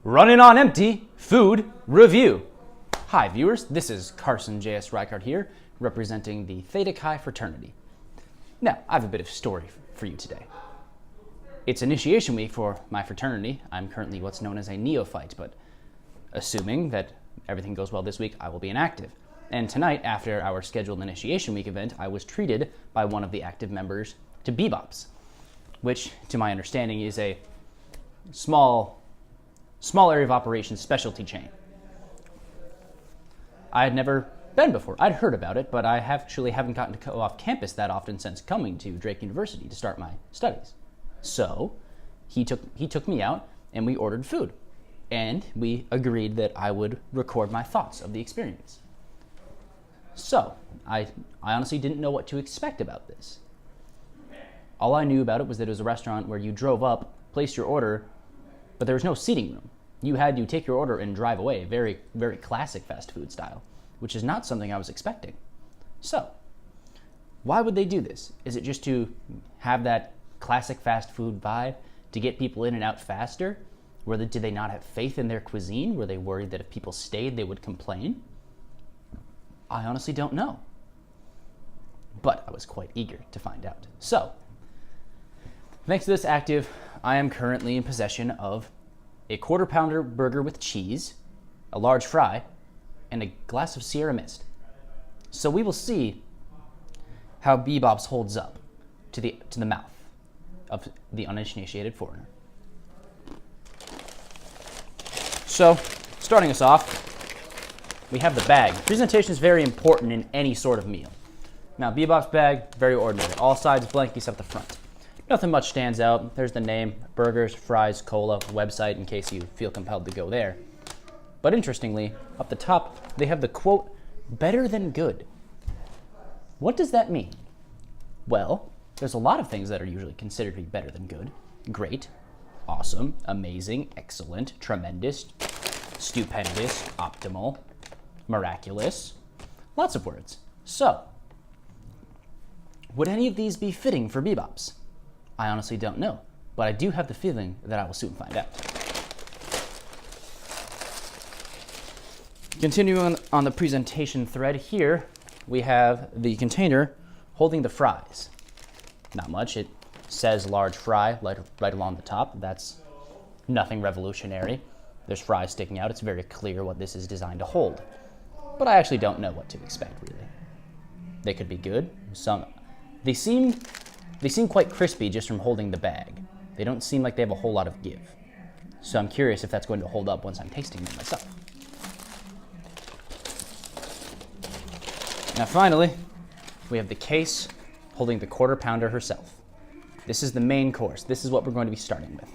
Running on empty food review. Hi viewers, this is Carson J.S. Reichardt here, representing the Theta Chi fraternity. Now, I have a bit of story for you today. It's initiation week for my fraternity. I'm currently what's known as a neophyte, but assuming that everything goes well this week, I will be an active. And tonight, after our scheduled initiation week event, I was treated by one of the active members to B-Bops, which, to my understanding, is a small area of operations specialty chain. I had never been before. I'd heard about it, but I actually haven't gotten to go off campus that often since coming to Drake University to start my studies. So he took me out and we ordered food, and we agreed that I would record my thoughts of the experience. So I honestly didn't know what to expect about this. All I knew about it was that it was a restaurant where you drove up, placed your order, but there was no seating room. You had to take your order and drive away, very, very classic fast food style, which is not something I was expecting. So, why would they do this? Is it just to have that classic fast food vibe, to get people in and out faster? Did they not have faith in their cuisine? Were they worried that if people stayed, they would complain? I honestly don't know. But I was quite eager to find out. So, thanks to this active, I am currently in possession of a quarter-pounder burger with cheese, a large fry, and a glass of Sierra Mist. So we will see how B-Bops holds up to the mouth of the uninitiated foreigner. So, starting us off, we have the bag. Presentation is very important in any sort of meal. Now, B-Bop's bag, very ordinary. All sides blank except the front. Nothing much stands out. There's the name, burgers, fries, cola, website in case you feel compelled to go there. But interestingly, up the top, they have the quote, "better than good." What does that mean? Well, there's a lot of things that are usually considered to be better than good. Great, awesome, amazing, excellent, tremendous, stupendous, optimal, miraculous. Lots of words. So, would any of these be fitting for B-Bops? I honestly don't know, but I do have the feeling that I will soon find out. Continuing on the presentation thread here, we have the container holding the fries. Not much. It says large fry right along the top. That's nothing revolutionary. There's fries sticking out. It's very clear what this is designed to hold. But I actually don't know what to expect, really. They could be good. They seem quite crispy just from holding the bag. They don't seem like they have a whole lot of give. So I'm curious if that's going to hold up once I'm tasting them myself. Now finally, we have the case holding the quarter pounder herself. This is the main course. This is what we're going to be starting with.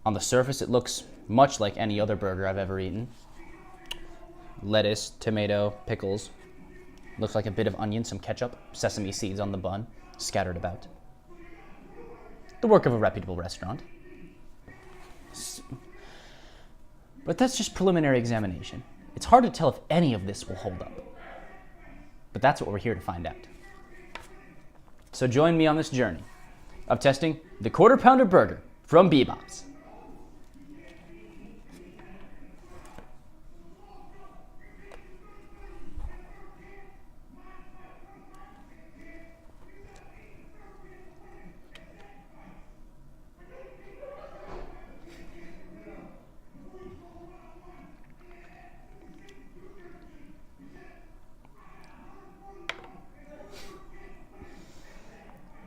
On the surface, it looks much like any other burger I've ever eaten. Lettuce, tomato, pickles. Looks like a bit of onion, some ketchup, sesame seeds on the bun, scattered about. The work of a reputable restaurant. But that's just preliminary examination. It's hard to tell if any of this will hold up. But that's what we're here to find out. So join me on this journey of testing the quarter pounder burger from B-Bops.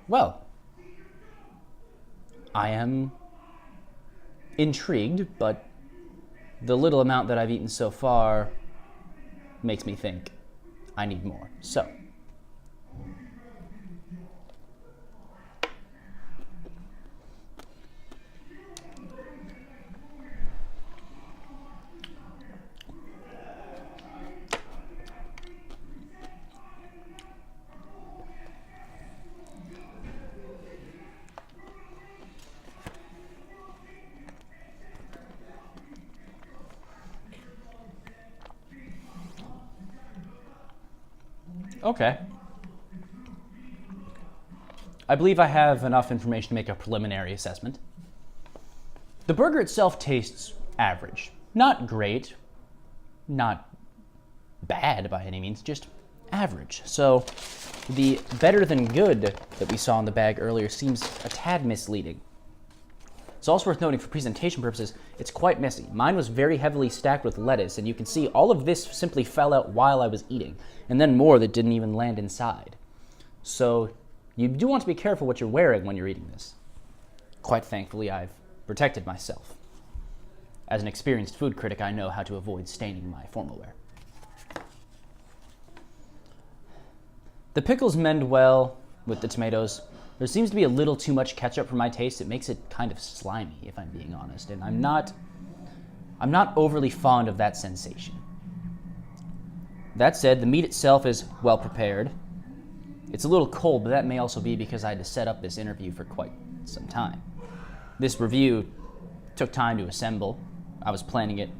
Well, I am intrigued, but the little amount that I've eaten so far makes me think I need more. So, okay. I believe I have enough information to make a preliminary assessment. The The burger itself tastes average. Not great, not bad by any means, just average. So the better than good that we saw in the bag earlier seems a tad misleading. It's also worth noting for presentation purposes, it's quite messy. Mine was very heavily stacked with lettuce, and you can see all of this simply fell out while I was eating, and then more that didn't even land inside. So you do want to be careful what you're wearing when you're eating this. Quite thankfully, I've protected myself. As an experienced food critic, I know how to avoid staining my formal wear. The pickles mend well with the tomatoes. There seems to be a little too much ketchup for my taste. It makes it kind of slimy, if I'm being honest, and I'm not overly fond of that sensation. That said, the meat itself is well prepared. It's a little cold, but that may also be because I had to set up this interview for quite some time. This review took time to assemble. I was planning it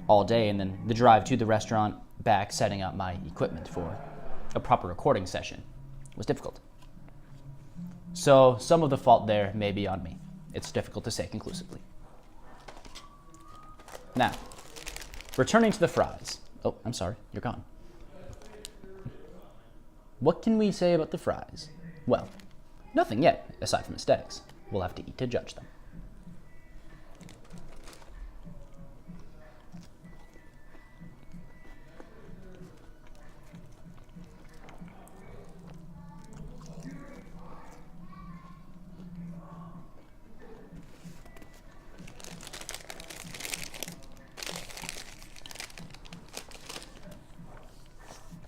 all day, and then the drive to the restaurant, back, setting up my equipment for a proper recording session was difficult. So some of the fault there may be on me. It's difficult to say conclusively. Now, returning to the fries. Oh, I'm sorry, you're gone. What can we say about the fries? Well, nothing yet, aside from aesthetics. We'll have to eat to judge them.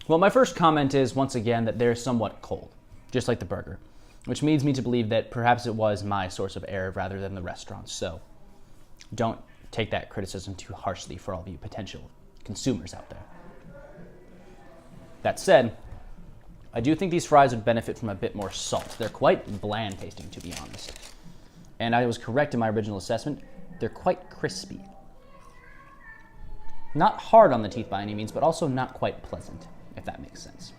Well, my first comment is, once again, that they're somewhat cold, just like the burger, which leads me to believe that perhaps it was my source of error rather than the restaurant's. So don't take that criticism too harshly for all of you potential consumers out there. That said, I do think these fries would benefit from a bit more salt. They're quite bland tasting, to be honest. And I was correct in my original assessment. They're quite crispy. Not hard on the teeth by any means, but also not quite pleasant, if that makes sense.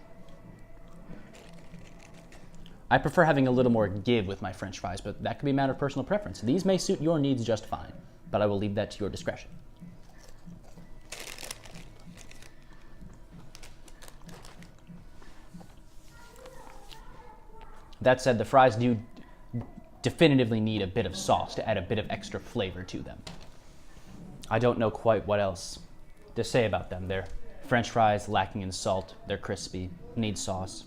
I prefer having a little more give with my French fries, but that could be a matter of personal preference. These may suit your needs just fine, but I will leave that to your discretion. That said, the fries do definitively need a bit of sauce to add a bit of extra flavor to them. I don't know quite what else to say about them. They're French fries lacking in salt, they're crispy, need sauce.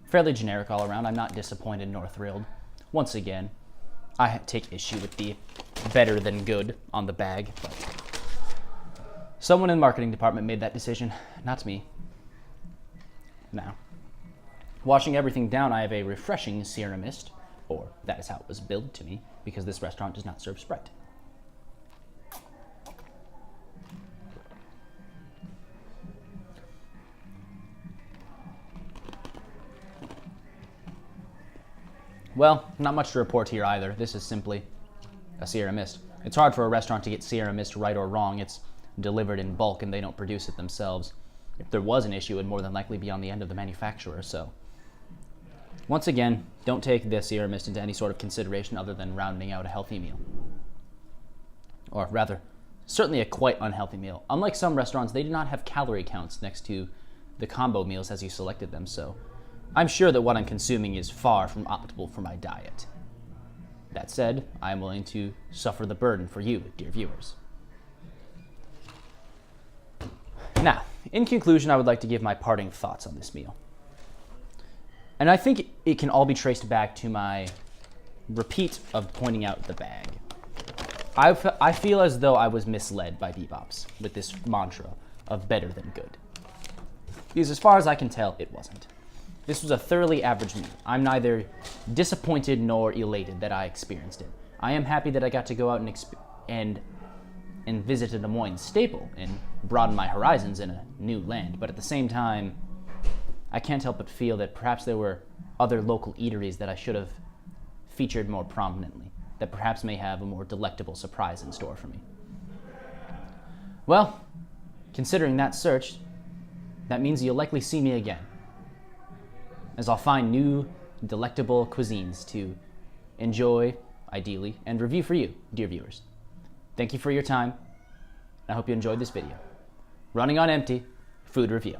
Fairly generic all around. I'm not disappointed nor thrilled. Once again, I take issue with the better than good on the bag, but someone in the marketing department made that decision, not me. Now, washing everything down, I have a refreshing Sierra Mist, or that is how it was billed to me, because this restaurant does not serve Sprite. Well, not much to report here either. This is simply a Sierra Mist. It's hard for a restaurant to get Sierra Mist right or wrong. It's delivered in bulk and they don't produce it themselves. If there was an issue, it would more than likely be on the end of the manufacturer. So, once again, don't take the Sierra Mist into any sort of consideration other than rounding out a healthy meal. Or rather, certainly a quite unhealthy meal. Unlike some restaurants, they do not have calorie counts next to the combo meals as you selected them, so I'm sure that what I'm consuming is far from optimal for my diet. That said, I am willing to suffer the burden for you, dear viewers. Now, in conclusion, I would like to give my parting thoughts on this meal. And I think it can all be traced back to my repeat of pointing out the bag. I feel as though I was misled by B-Bops with this mantra of better than good. Because as far as I can tell, it wasn't. This was a thoroughly average meal. I'm neither disappointed nor elated that I experienced it. I am happy that I got to go out and visit a Des Moines staple and broaden my horizons in a new land. But at the same time, I can't help but feel that perhaps there were other local eateries that I should have featured more prominently, that perhaps may have a more delectable surprise in store for me. Well, considering that search, that means you'll likely see me again, as I'll find new, delectable cuisines to enjoy, ideally, and review for you, dear viewers. Thank you for your time. I hope you enjoyed this video. Running on empty, food review.